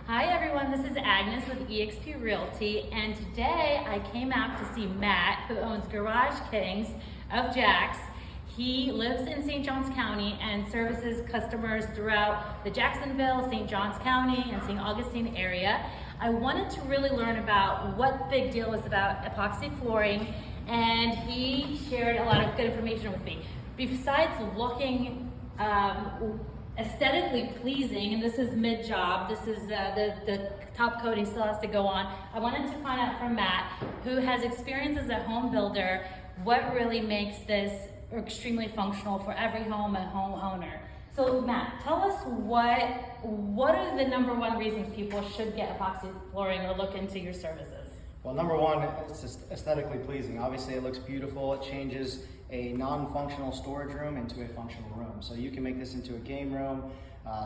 Hi everyone, this is Agnes with eXp Realty, and today I came out to see Matt, who owns Garage Kings of Jax. He lives in St. Johns County and services customers throughout the Jacksonville, St. Johns County, and St. Augustine area. I wanted to really learn about what the big deal was about epoxy flooring, and he shared a lot of good information with me. Besides looking aesthetically pleasing, and this is mid-job, this is the top coating still has to go on. I wanted to find out from Matt, who has experience as a home builder, what really makes this extremely functional for every home and homeowner. So Matt, tell us what are the number one reasons people should get epoxy flooring or look into your services? Well, number one, it's just aesthetically pleasing. Obviously, it looks beautiful. It changes a non-functional storage room into a functional room. So you can make this into a game room,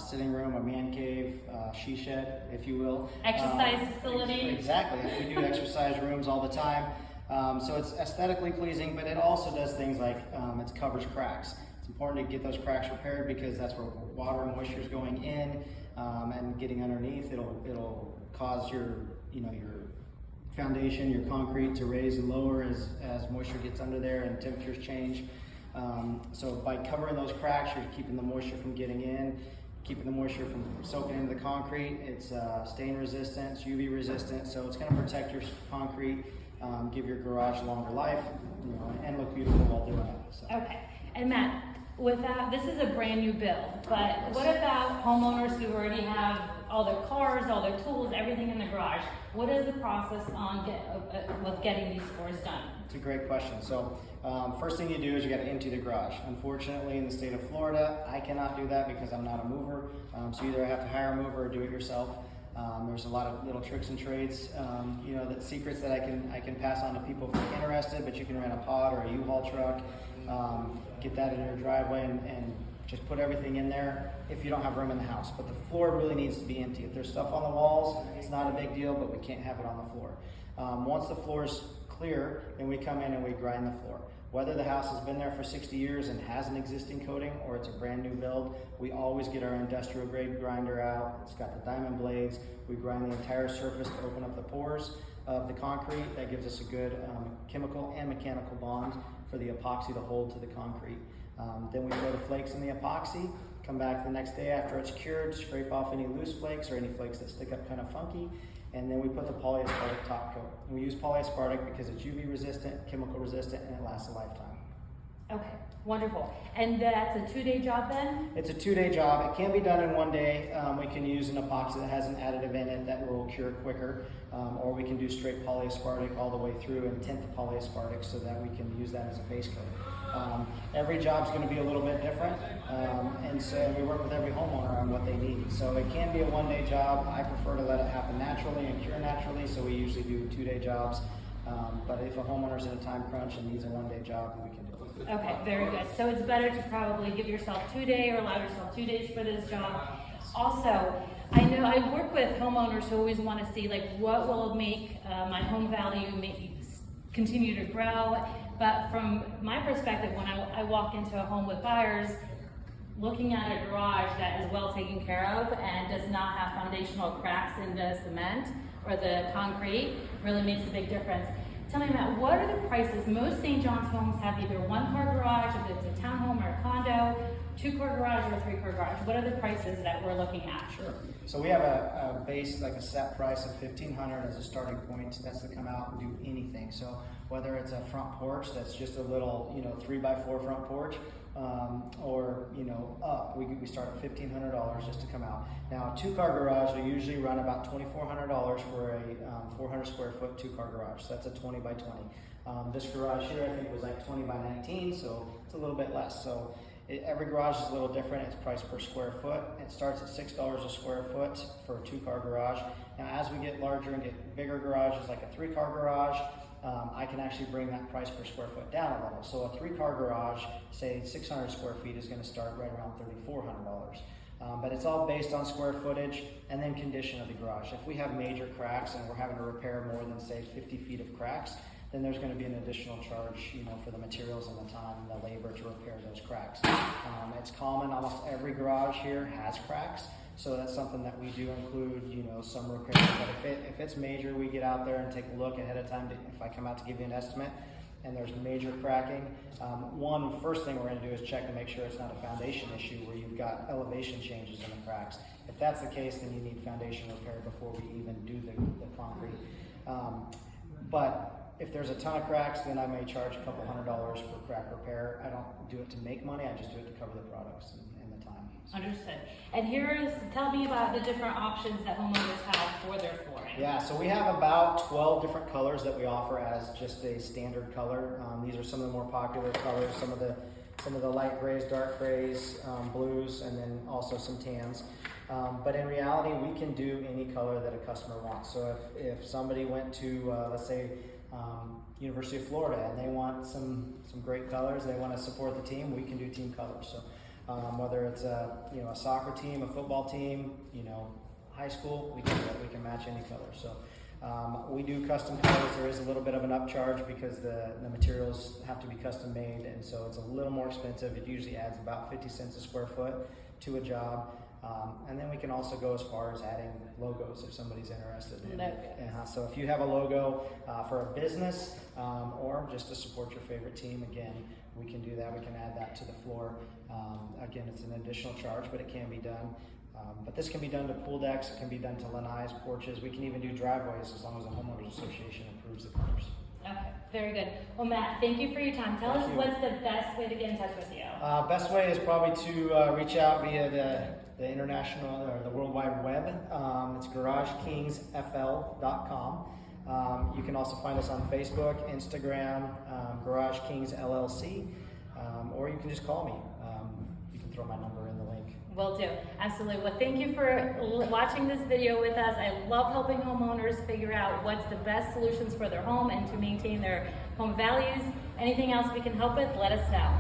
sitting room, a man cave, she shed, if you will. Exercise facility. Exactly. We do exercise rooms all the time. So it's aesthetically pleasing, but it also does things like it covers cracks. It's important to get those cracks repaired because that's where water and moisture is going in and getting underneath. It'll cause your foundation, your concrete to raise and lower as moisture gets under there and temperatures change. So by covering those cracks, you're keeping the moisture from getting in, keeping the moisture from soaking into the concrete. It's stain resistant, it's UV resistant, so it's going to protect your concrete, give your garage longer life, and look beautiful while doing it. So. Okay, and Matt, with that, this is a brand new build, but what about homeowners who already have all their cars, all their tools, everything in the garage? What is the process on with getting these floors done? It's a great question. So first thing you do is you got to empty the garage. Unfortunately, in the state of Florida, I cannot do that because I'm not a mover. So either I have to hire a mover or do it yourself. There's a lot of little tricks and trades, that secrets that I can pass on to people if they're interested, but you can rent a pod or a U-Haul truck, get that in your driveway and just put everything in there if you don't have room in the house. But the floor really needs to be empty. If there's stuff on the walls, it's not a big deal, but we can't have it on the floor. Once the floor is clear, then we come in and we grind the floor. Whether the house has been there for 60 years and has an existing coating or it's a brand new build, we always get our industrial grade grinder out. It's got the diamond blades. We grind the entire surface to open up the pores of the concrete. That gives us a good chemical and mechanical bond for the epoxy to hold to the concrete. Then we throw the flakes in the epoxy, come back the next day after it's cured, scrape off any loose flakes or any flakes that stick up kind of funky, and then we put the polyaspartic top coat. And we use polyaspartic because it's UV resistant, chemical resistant, and it lasts a lifetime. Okay, wonderful. And that's a 2-day job then? It's a 2-day job. It can be done in 1 day. We can use an epoxy that has an additive in it that will cure quicker, or we can do straight polyaspartic all the way through and tint the polyaspartic so that we can use that as a base coat. Every job's going to be a little bit different, and so we work with every homeowner on what they need. So it can be a 1-day job. I prefer to let it happen naturally and cure naturally, so we usually do 2-day jobs. But if a homeowner's in a time crunch and needs a 1-day job, we can do it. Okay, very good. So it's better to probably give yourself 2-day or allow yourself 2 days for this job. Also, I know I work with homeowners who always want to see what will make my home value continue to grow. But from my perspective, when I walk into a home with buyers, looking at a garage that is well taken care of and does not have foundational cracks in the cement or the concrete really makes a big difference. Tell me, Matt, what are the prices? Most St. John's homes have either 1-car garage, if it's a townhome or a condo, 2-car garage or a 3-car garage. What are the prices that we're looking at? Sure. So we have a base, like a set price of $1,500 as a starting point. That's to come out and do anything. So whether it's a front porch that's just a little, 3x4 front porch, or up, we start at $1,500 just to come out. Now, a 2-car garage will usually run about $2,400 for a 400 square foot 2-car garage. So that's a 20 by 20. This garage here, I think, was like 20 by 19, so it's a little bit less. So every garage is a little different. It's priced per square foot. It starts at $6 a square foot for a 2-car garage. Now, as we get larger and get bigger garages, like a 3-car garage, I can actually bring that price per square foot down a little. So a 3-car garage, say 600 square feet, is going to start right around $3,400. But it's all based on square footage and then condition of the garage. If we have major cracks and we're having to repair more than, say, 50 feet of cracks, then there's going to be an additional charge, for the materials and the time and the labor to repair those cracks. It's common, almost every garage here has cracks. So that's something that we do include, you know, some repairs. But if it's major, we get out there and take a look ahead of time. If I come out to give you an estimate and there's major cracking, first thing we're going to do is check to make sure it's not a foundation issue where you've got elevation changes in the cracks. If that's the case, then you need foundation repair before we even do the concrete. But if there's a ton of cracks, then I may charge a couple $100 for crack repair. I don't do it to make money, I just do it to cover the products and the time. Understood. And tell me about the different options that homeowners have for their flooring. Yeah, so we have about 12 different colors that we offer as just a standard color. These are some of the more popular colors, some of the light grays, dark grays, blues, and then also some tans. But in reality, we can do any color that a customer wants. So if somebody went to, let's say, University of Florida and they want some great colors, they want to support the team, we can do team colors. So whether it's a soccer team, a football team, high school, we can match any color. So we do custom colors. There is a little bit of an upcharge because the materials have to be custom made, and so it's a little more expensive. It usually adds about 50 cents a square foot to a job. And then we can also go as far as adding logos if somebody's interested in it. So if you have a logo for a business or just to support your favorite team, again, we can do that. We can add that to the floor. Again, it's an additional charge, but it can be done. But this can be done to pool decks. It can be done to lanais, porches. We can even do driveways as long as the homeowners association approves the colors. Okay, very good. Well, Matt, thank you for your time. Tell us what's the best way to get in touch with you. Best way is probably to reach out via the international or the World Wide Web. It's GarageKingsFL.com. You can also find us on Facebook, Instagram, Garage Kings LLC, or you can just call me. You can throw my number in the link. Will do. Absolutely. Well, thank you for watching this video with us. I love helping homeowners figure out what's the best solutions for their home and to maintain their home values. Anything else we can help with, let us know.